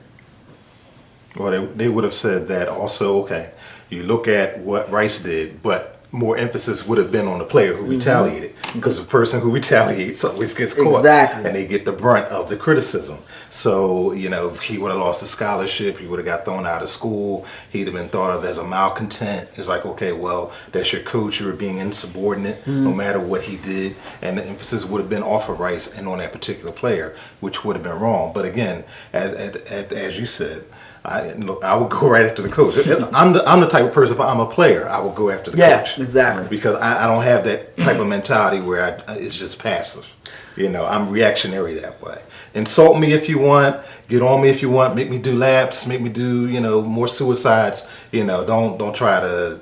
Well, they would have said that also, okay, you look at what Rice did, but more emphasis would have been on the player who retaliated, because the person who retaliates always gets caught. Exactly. And they get the brunt of the criticism. So, he would have lost a scholarship, he would have got thrown out of school, he'd have been thought of as a malcontent. It's like, okay, well, that's your coach, you were being insubordinate no matter what he did, and the emphasis would have been off of Rice and on that particular player, which would have been wrong. But again, as you said, I would go right after the coach. I'm the type of person, if I'm a player, I will go after the coach. Yeah, exactly. Because I don't have that type of mentality where it's just passive. I'm reactionary that way. Insult me if you want, get on me if you want, make me do laps, make me do, more suicides. Don't try to,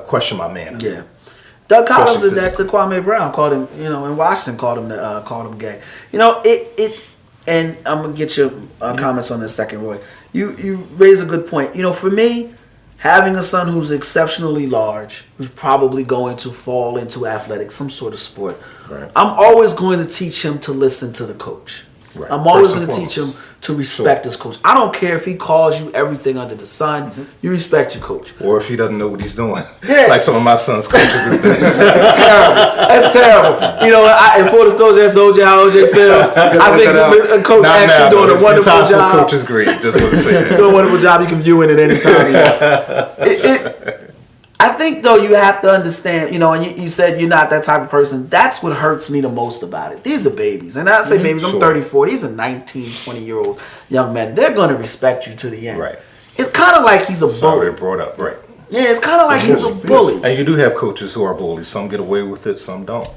question my manner. Yeah. Doug Collins did that to Kwame Brown, called him, in Washington, called him gay. And I'm gonna get your comments on this second, Roy. you raise a good point. For me, having a son who's exceptionally large, who's probably going to fall into athletics, some sort of sport, Right. I'm always going to teach him to listen to the coach. Right. I'm always First and going to teach him foremost. to respect his coach. I don't care if he calls you everything under the sun. You respect your coach. Or if he doesn't know what he's doing. Yeah. Like some of my son's coaches have been. That's terrible. That's terrible. In full disclosure, that's OJ, how OJ feels. I think a coach Not actually now, doing though. a His wonderful high school job. coach is great. Just want to say that. Doing a wonderful job. You can view it at any time you want. I think, though, you have to understand, and you said you're not that type of person. That's what hurts me the most about it. These are babies. And I say babies, I'm Sure. 34. These are 19, 20-year-old young men. They're going to respect you to the end. Right. It's kind of like he's a Sorry, bully. it brought up. Right. Yeah, it's kind of like he's a Yes. bully. And you do have coaches who are bullies. Some get away with it, some don't.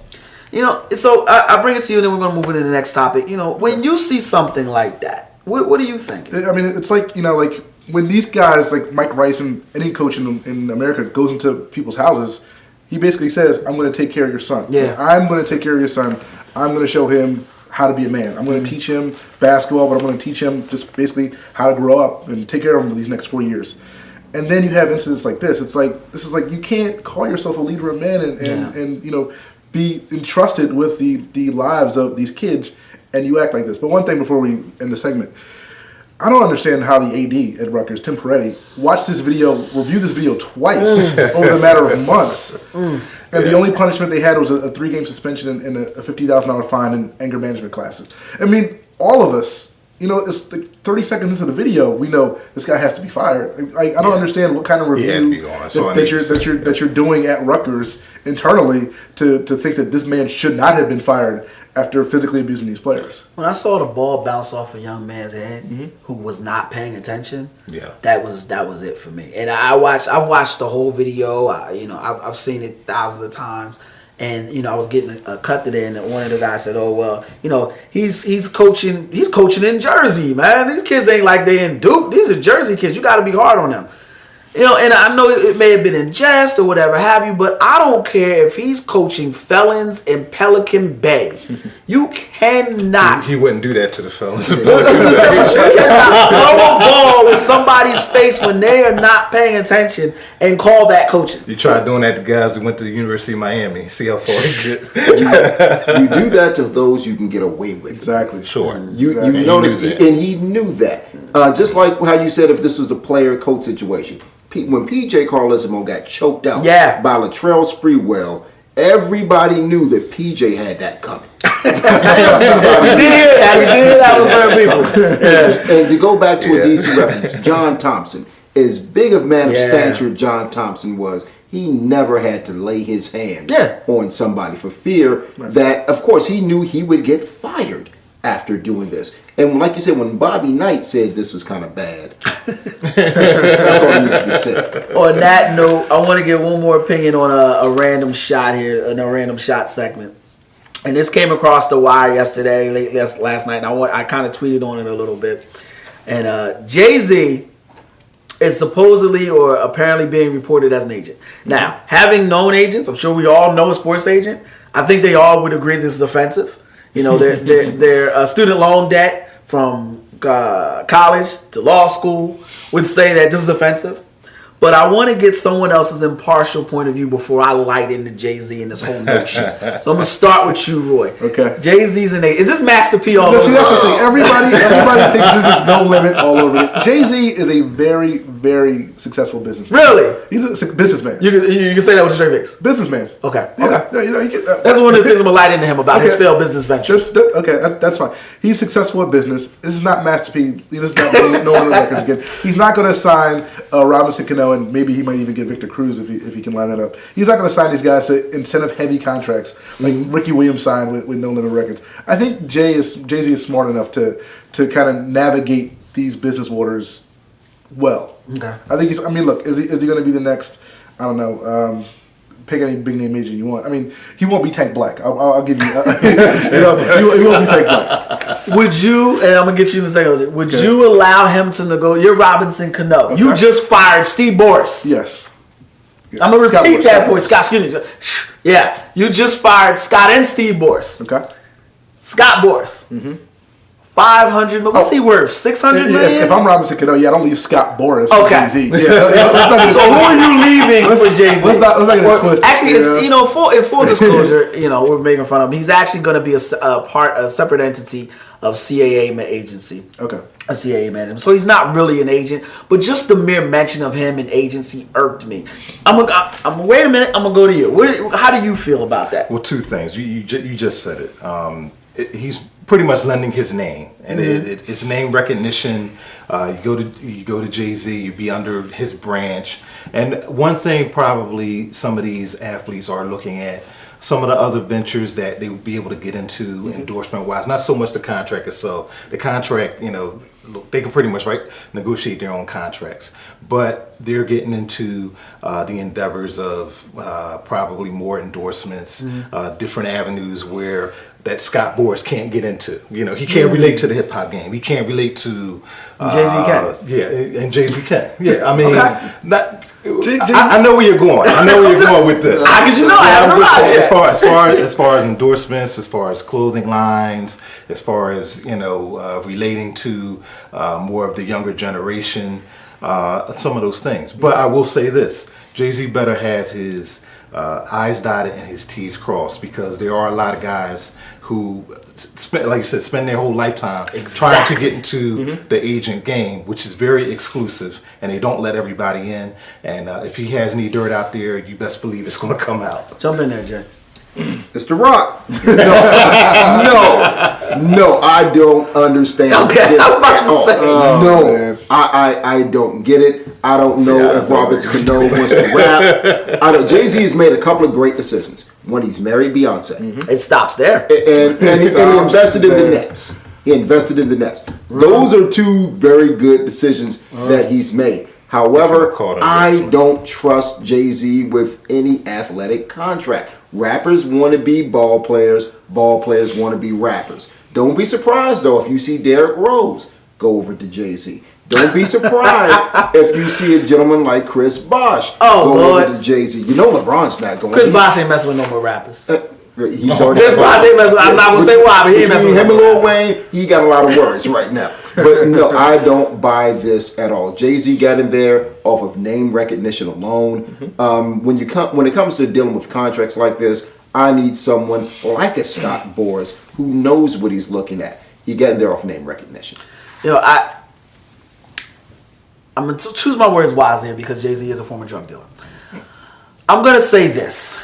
So I bring it to you, and then we're going to move into the next topic. When you see something like that, what do you think? I mean, it's like, like when these guys, like Mike Rice and any coach in America goes into people's houses, he basically says, I'm going to take care of your son. Yeah. I'm going to take care of your son. I'm going to show him how to be a man. I'm going to teach him basketball, but I'm going to teach him just basically how to grow up and take care of him for these next 4 years. And then you have incidents like this. This is like you can't call yourself a leader of men and be entrusted with the lives of these kids, and you act like this. But one thing before we end the segment, I don't understand how the AD at Rutgers, Tim Peretti, watched this video, reviewed this video twice over the matter of months. And the only punishment they had was a 3-game suspension and a $50,000 fine in anger management classes. I mean, all of us, it's like 30 seconds into the video, we know this guy has to be fired. I don't understand what kind of He had to review be gone. That's all I need to say. that you're doing at Rutgers internally to think that this man should not have been fired after physically abusing these players. When I saw the ball bounce off a young man's head who was not paying attention, that was it for me. And I've watched the whole video. I've seen it thousands of times. And I was getting a cut today, and one of the guys said, "Oh well, he's coaching in Jersey, man. These kids ain't like they in Duke. These are Jersey kids. You got to be hard on them." And I know it may have been in jest or whatever have you, but I don't care if he's coaching felons in Pelican Bay. You cannot. He wouldn't do that to the fellas. You cannot throw a ball in somebody's face when they are not paying attention and call that coaching. You tried doing that to guys who went to the University of Miami. See how far they get. You do that to those you can get away with. Exactly. Sure. You Exactly. notice, He knew that. and he knew that. Just like how you said if this was a player-coach situation. When P.J. Carlesimo got choked out by Latrell Sprewell, everybody knew that P.J. had that coming. You did hear that with certain people. And to go back to a DC reference, John Thompson, as big of man of stature John Thompson was, he never had to lay his hand on somebody for fear that, of course, he knew he would get fired after doing this. And like you said, when Bobby Knight said this was kind of bad, that's all needs to be said. On that note, I want to get one more opinion on a random shot here, in a random shot segment. And this came across the wire yesterday, last night, and I kind of tweeted on it a little bit. And Jay-Z is supposedly or apparently being reported as an agent. Now, having known agents, I'm sure we all know a sports agent, I think they all would agree this is offensive. Their student loan debt from college to law school would say that this is offensive. But I want to get someone else's impartial point of view before I light into Jay-Z and this whole notion. So I'm going to start with you, Roy. Okay. Jay-Z's an agent. Is this Master P all over? See, that's the thing. Everybody thinks this is No Limit all over it. Jay-Z is a very, very successful businessman. Really? He's a businessman. You can say that with a straight face. Businessman. Okay. Yeah. Okay. Yeah, you get that. That's one of the things I'm going to light into him about his failed business ventures. That's fine. He's successful at business. This is not Master P. This is not No Limit Records again. He's not going to sign Robinson Cano, and maybe he might even get Victor Cruz if he can line that up. He's not going to sign these guys to incentive-heavy contracts like Ricky Williams signed with No Limit Records. I think Jay-Z is smart enough to kind of navigate these business waters well. Okay. I think look, is he going to be the next, I don't know, pick any big name agent you want. I mean, he won't be Tank Black. I'll give you, he won't be Tank Black. Would you, and I'm going to get you in a second, would you allow him to negotiate? You're Robinson Cano. Okay. You just fired Steve Boris. Yes. I'm going to repeat that for you. Scott, excuse me. Yeah. You just fired Scott and Steve Boris. Okay. Scott Boris. Mm-hmm. 500. What's he worth? 600 million. If I'm Robinson Cano, I don't leave Scott Boras Okay. for Jay-Z. Yeah, So who are you leaving for Jay-Z? Let's not get it twisted. Actually, it's, in full disclosure, we're making fun of him. He's actually going to be a separate entity of CAA agency. Okay. A CAA man. So he's not really an agent, but just the mere mention of him in agency irked me. I'm wait a minute. I'm gonna go to you. How do you feel about that? Well, two things. You just said it. He's pretty much lending his name, and it's name recognition. You go to Jay-Z, you be under his branch. And one thing probably some of these athletes are looking at, some of the other ventures that they would be able to get into endorsement wise, not so much the contract itself. The contract, they can pretty much negotiate their own contracts, but they're getting into the endeavors of probably more endorsements, different avenues where that Scott Boras can't get into. He can't relate to the hip hop game. He can't relate to Jay-Z can. Yeah, and Jay-Z can. Yeah, I mean, Okay. I know where you're going. I know where you're going with this. Because I have no idea. As far as endorsements, as far as clothing lines, as far as relating to more of the younger generation, some of those things. But I will say this: Jay-Z better have his I's dotted and his T's crossed, because there are a lot of guys who spend their whole lifetime trying to get into the agent game, which is very exclusive, and they don't let everybody in. And if he has any dirt out there, you best believe it's going to come out. Jump in there, Jay. Mr. Rock. No, I don't understand. Okay, this I was about at to all. say. No, I don't get it. I don't know if Robinson Cano wants to rap. I know Jay-Z has made a couple of great decisions. When he's married Beyonce, It stops there. and he invested in the Nets. He invested in the Nets. Those are two very good decisions that he's made. However, I don't trust Jay-Z with any athletic contract. Rappers want to be ball players want to be rappers. Don't be surprised, though, if you see Derrick Rose go over to Jay-Z. Don't be surprised if you see a gentleman like Chris Bosh go over to Jay-Z. LeBron's not going. Chris Bosh ain't messing with no more rappers. He's already Chris Bosh ain't messing with, I'm not going to say why, but he ain't messing with him no and more Lil Wayne, he got a lot of words right now. But no, I don't buy this at all. Jay-Z got in there off of name recognition alone. When it comes to dealing with contracts like this, I need someone like a Scott Boras who knows what he's looking at. He got in there off name recognition. I'm going to choose my words wisely because Jay-Z is a former drug dealer. I'm going to say this.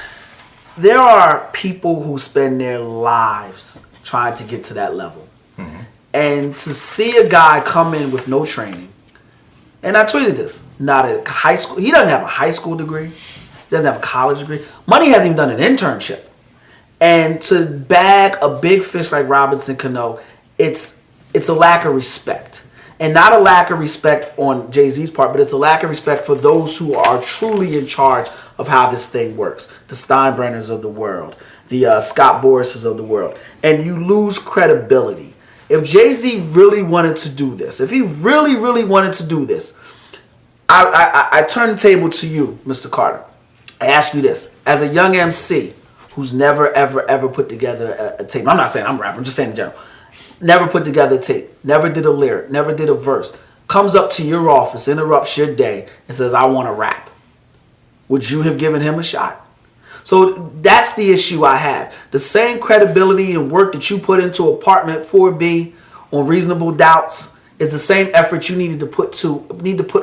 There are people who spend their lives trying to get to that level. And to see a guy come in with no training, and I tweeted this, not a high school, he doesn't have a high school degree, he doesn't have a college degree, money hasn't even done an internship. And to bag a big fish like Robinson Cano, it's a lack of respect. And not a lack of respect on Jay-Z's part, but it's a lack of respect for those who are truly in charge of how this thing works. The Steinbrenners of the world, the Scott Borases of the world. And you lose credibility. If Jay-Z really wanted to do this, if he really, really wanted to do this, I turn the table to you, Mr. Carter. I ask you this. As a young MC who's never, ever, ever put together a tape. I'm not saying I'm rapping. I'm just saying in general. Never put together a tape. Never did a lyric. Never did a verse. Comes up to your office, interrupts your day, and says, I want to rap. Would you have given him a shot? So that's the issue I have. The same credibility and work that you put into Apartment 4B on Reasonable Doubts is the same effort you need to put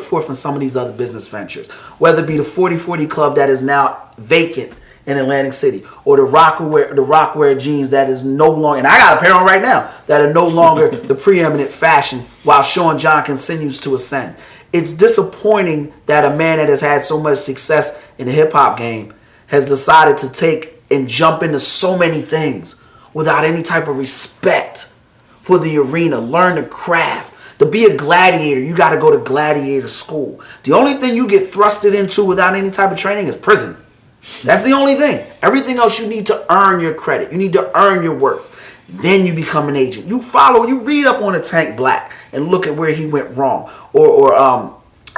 forth in some of these other business ventures. Whether it be the 40/40 Club that is now vacant in Atlantic City, or the Rockwear jeans that is no longer, and I got a pair on right now, that are no longer the preeminent fashion while Sean John continues to ascend. It's disappointing that a man that has had so much success in the hip-hop game has decided to take and jump into so many things without any type of respect for the arena, learn the craft. To be a gladiator, you got to go to gladiator school. The only thing you get thrusted into without any type of training is prison. That's the only thing. Everything else, you need to earn your credit. You need to earn your worth. Then you become an agent. You read up on a Tank Black and look at where he went wrong. Or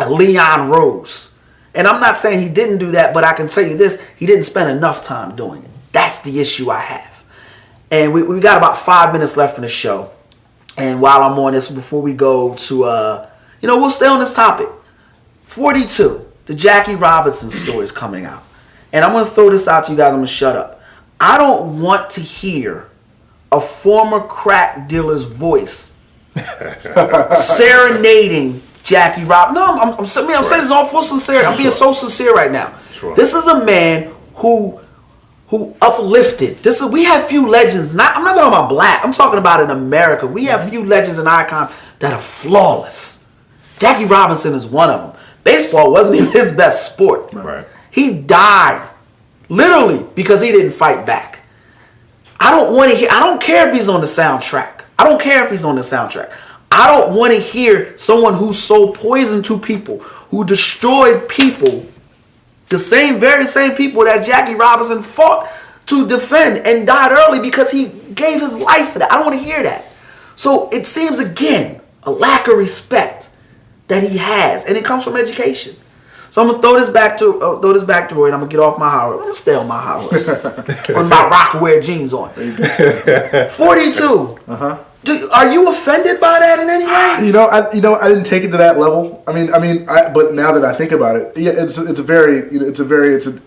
Leon Rose. And I'm not saying he didn't do that, but I can tell you this, he didn't spend enough time doing it. That's the issue I have. And we got about 5 minutes left in the show. and while I'm on this, before we go to, we'll stay on this topic. 42, the Jackie Robinson story is coming out. And I'm going to throw this out to you guys. I'm going to shut up. I don't want to hear a former crack dealer's voice serenading Jackie Robinson. No, I'm saying this all full sincerity. I'm being so sincere right now. Sure. This is a man who uplifted. We have few legends. I'm not talking about black. I'm talking about in America. We have few legends and icons that are flawless. Jackie Robinson is one of them. Baseball wasn't even his best sport. Right. He died literally because he didn't fight back. I don't care if he's on the soundtrack. I don't want to hear someone who sold poison to people, who destroyed people, the very same people that Jackie Robinson fought to defend and died early because he gave his life for that. I don't want to hear that. So it seems, again, a lack of respect that he has, and it comes from education. So I'm gonna throw this back to Roy, and I'm gonna get off my high horse. I'm gonna stay on my high horse with my Rockaware jeans on. 42. Are you offended by that in any way? I didn't take it to that level. But now that I think about it, yeah, it's an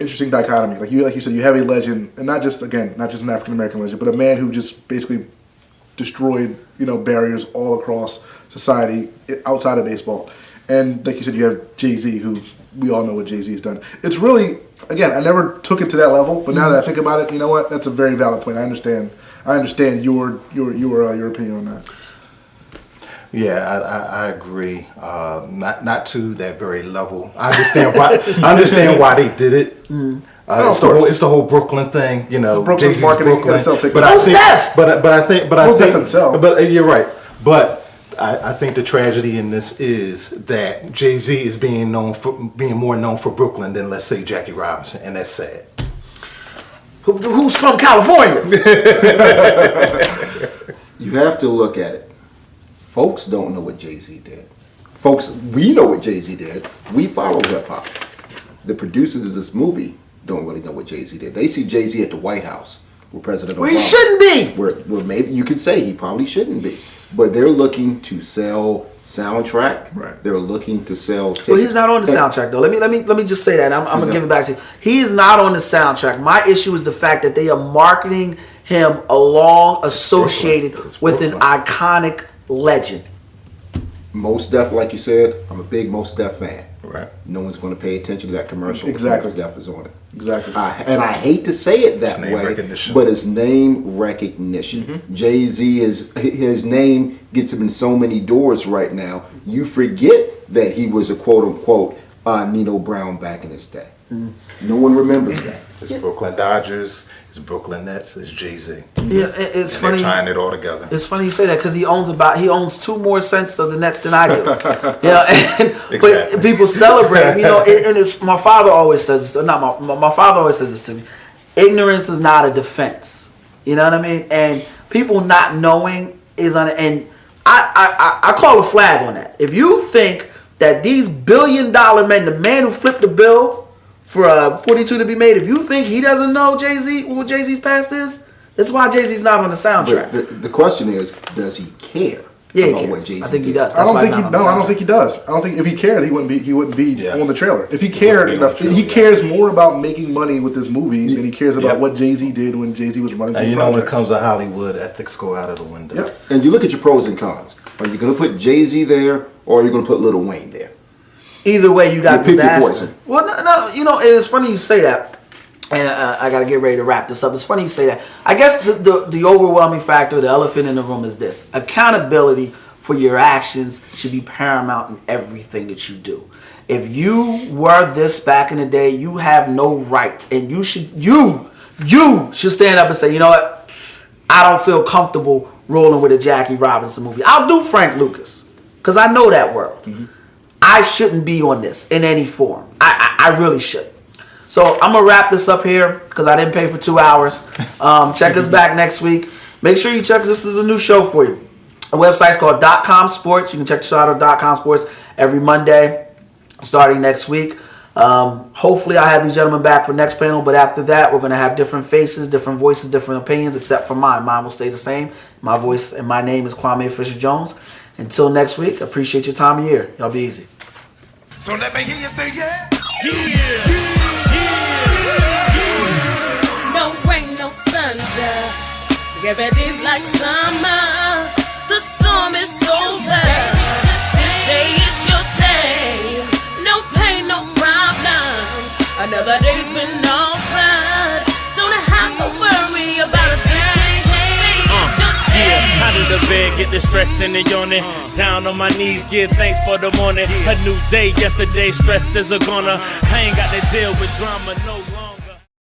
interesting dichotomy. Like you said, you have a legend, and not just an African American legend, but a man who just basically destroyed barriers all across society outside of baseball. And like you said, you have Jay-Z, who we all know what Jay-Z has done. It's really, again, I never took it to that level, but now that I think about it, you know what? That's a very valid point. I understand your opinion on that. Yeah, I agree. Not to that very level. I understand why they did it. It's the whole Brooklyn thing. Brooklyn's Jay-Z's marketing. Brooklyn. But I think you're right. But I think the tragedy in this is that Jay-Z is being more known for Brooklyn than, let's say, Jackie Robinson, and that's sad. Who's from California? You have to look at it. Folks don't know what Jay-Z did. Folks, we know what Jay-Z did. We follow hip-hop. The producers of this movie don't really know what Jay-Z did. They see Jay-Z at the White House with President Obama. Where he shouldn't be. Where maybe you could say he probably shouldn't be. But they're looking to sell soundtrack. Right. They're looking to sell tickets. Well, he's not on the soundtrack though. Let me just say that. I'm gonna give it back to you. He is not on the soundtrack. My issue is the fact that they are marketing him associated with an iconic legend. Mos Def, like you said, I'm a big Mos Def fan. Right. No one's going to pay attention to that commercial. Exactly. Mos Def is on it. Exactly. And I hate to say it that way, but it's name recognition. Mm-hmm. Jay-Z his name gets him in so many doors right now. You forget that he was a quote unquote Nino Brown back in his day. No one remembers that. It's Brooklyn Dodgers, it's Brooklyn Nets, it's Jay-Z. Yeah, it's funny. They're tying it all together. It's funny you say that because he owns 2 more cents of the Nets than I do. Exactly. But people celebrate. And it's, my father always says this. Not my father always says this to me. Ignorance is not a defense. You know what I mean? And people not knowing is on. And I call a flag on that. If you think that these $1 billion men, the man who flipped the bill for 42 to be made, if you think he doesn't know Jay-Z, what Jay-Z's past is, that's why Jay-Z's not on the soundtrack. But the question is, does he care? Yeah, about he what cares. Jay-Z I think he did? does. I don't think he does. I don't think if he cared, he wouldn't be on the trailer. If he cared enough, he cares more about making money with this movie than he cares about what Jay-Z did when Jay-Z was running. And when it comes to Hollywood, ethics go out of the window. Yep. And you look at your pros and cons. Are you going to put Jay-Z there, or are you going to put Lil Wayne there? Either way, you got pick your disaster. poison. Well, no, it's funny you say that, and I got to get ready to wrap this up. It's funny you say that. I guess the overwhelming factor, the elephant in the room is this: accountability for your actions should be paramount in everything that you do. If you were this back in the day, you have no right, and you should stand up and say, you know what, I don't feel comfortable rolling with a Jackie Robinson movie. I'll do Frank Lucas because I know that world. Mm-hmm. I shouldn't be on this in any form. I really should. So I'm going to wrap this up here because I didn't pay for 2 hours. Check us back next week. Make sure you check. This is a new show for you. Our website's called .com Sports. You can check the show out on .com Sports every Monday starting next week. Hopefully I have these gentlemen back for next panel, but after that we're going to have different faces, different voices, different opinions, except for mine. Mine will stay the same. My voice and my name is Kwame Fisher-Jones. Until next week, appreciate your time of year. Y'all be easy. So let me hear you say yeah. No rain, no thunder. Everything's like summer. The storm is over. Today is your day. No pain, no problems. Another day's been offered. Don't have to worry about a thing. Today is your day. Yeah, out of the bed, get the stretching and yawning. Down on my knees, give thanks for the morning. A new day, yesterday's stresses are gonna. I ain't got to deal with drama, no.